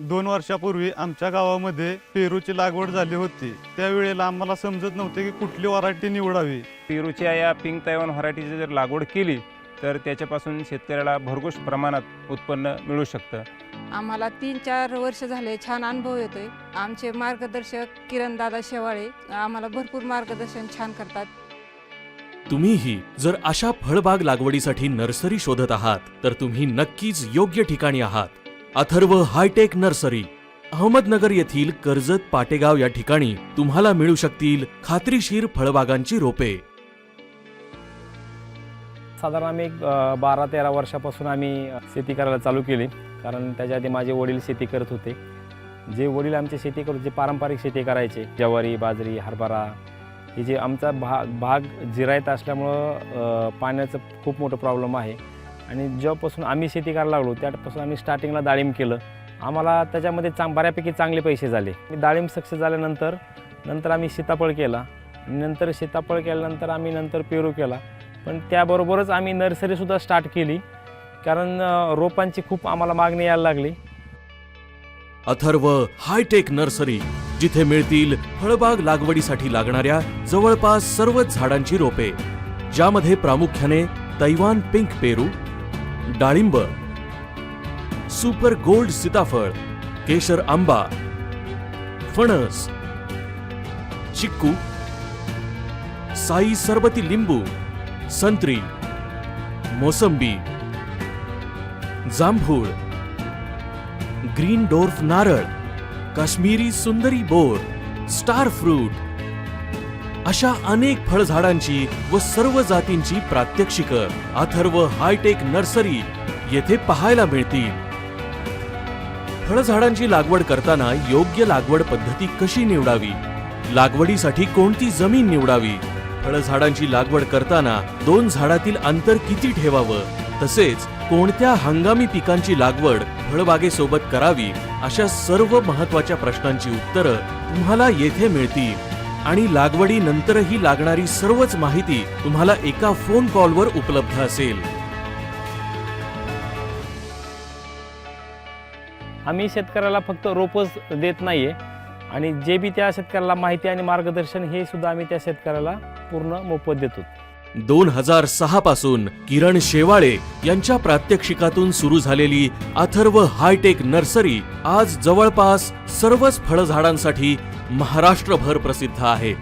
2 वर्षापूर्वी आमच्या गावामध्ये पेरूची लागवड झाली होती। त्यावेळेला आम्हाला समजत नव्हते की कुठली व्हरायटी निवडावी। पेरूच्या या पिंक तैवान व्हरायटीची जर लागवड केली तर त्याच्यापासून शेतकऱ्याला भरघोस प्रमाणात उत्पन्न मिळू शकतं। आम्हाला 3-4 वर्ष झाले छान अनुभव येतोय। आमचे मार्गदर्शक किरण दादा शेवाळे आम्हाला भरपूर मार्गदर्शन छान करतात। तुम्हीही जर अशा फळबाग लागवडीसाठी नर्सरी शोधत आहात तर तुम्ही नक्कीच योग्य ठिकाणी आहात। अथर्व हायटेक नर्सरी अहमदनगर येथील कर्जत पाटेगाव या ठिकाणी तुम्हाला मिळू शकतील खात्रीशीर फळबागांची रोपे। साधारण आम्ही 12-13 वर्षापासून आम्ही शेती करायला चालू केली, कारण त्याच्या आधी माझे वडील शेती करत होते। जे वडील आमची शेती करत होते पारंपरिक शेती करायचे, ज्वारी, बाजरी, हरभरा। हे जे आमचा भाग जिरायत असल्यामुळं पाण्याचं खूप मोठं प्रॉब्लेम आहे आणि जेव्हापासून आम्ही शेती करायला लागलो त्यापासून आम्ही स्टार्टिंगला डाळिंब केलं। आम्हाला त्याच्यामध्ये बऱ्यापैकी चांगले पैसे झाले। डाळिंब सक्सेस झाल्यानंतर आम्ही सीताफळ केला, नंतर सीताफळ केल्यानंतर आम्ही पेरू केला। पण त्याबरोबरच आम्ही नर्सरीसुद्धा स्टार्ट केली, कारण रोपांची खूप आम्हाला मागणी यायला लागली। अथर्व हायटेक नर्सरी, जिथे मिळतील फळबाग लागवडीसाठी लागणाऱ्या जवळपास सर्वच झाडांची रोपे, ज्यामध्ये प्रामुख्याने तैवान पिंक पेरू, डाळिंब, सुपर गोल्ड सीताफळ, केशर आंबा, फणस, चिक्कू, साई सरबती लिंबू, संत्री, मोसंबी, जांभूळ, ग्रीन डोर्फ नारळ, काश्मीरी सुंदरी बोर, स्टार फ्रूट अशा अनेक फळझाडांची व सर्व जातींची प्रात्यक्षिकं अथर्व हायटेक नर्सरी येथे पाहायला मिळतील। फळझाडांची लागवड करताना योग्य लागवड पद्धती कशी निवडावी, लागवडीसाठी कोणती जमीन निवडावी, फळझाडांची लागवड करताना 2 झाडातील अंतर किती ठेवावं, तसेच कोणत्या हंगामी पिकांची लागवड फळबागेसोबत करावी, अशा सर्व महत्त्वाच्या प्रश्नांची उत्तरं तुम्हाला येथे मिळतील आणि लागवडीनंतरही लागणारी सर्वच माहिती तुम्हाला एका फोन कॉलवर उपलब्ध असेल। आम्ही शेतकऱ्याला फक्त रोपच देत नाहीये आणि जे बी त्या शेतकऱ्याला माहिती आणि मार्गदर्शन हे सुद्धा आम्ही त्या शेतकऱ्याला पूर्ण मोफत देतो। 2006 पासून किरण शेवाळे यांच्या प्रात्यक्षिकातून सुरू झालेली अथर्व हायटेक नर्सरी आज जवळपास सर्वच फळझाडांसाठी महाराष्ट्रभर प्रसिद्ध आहे।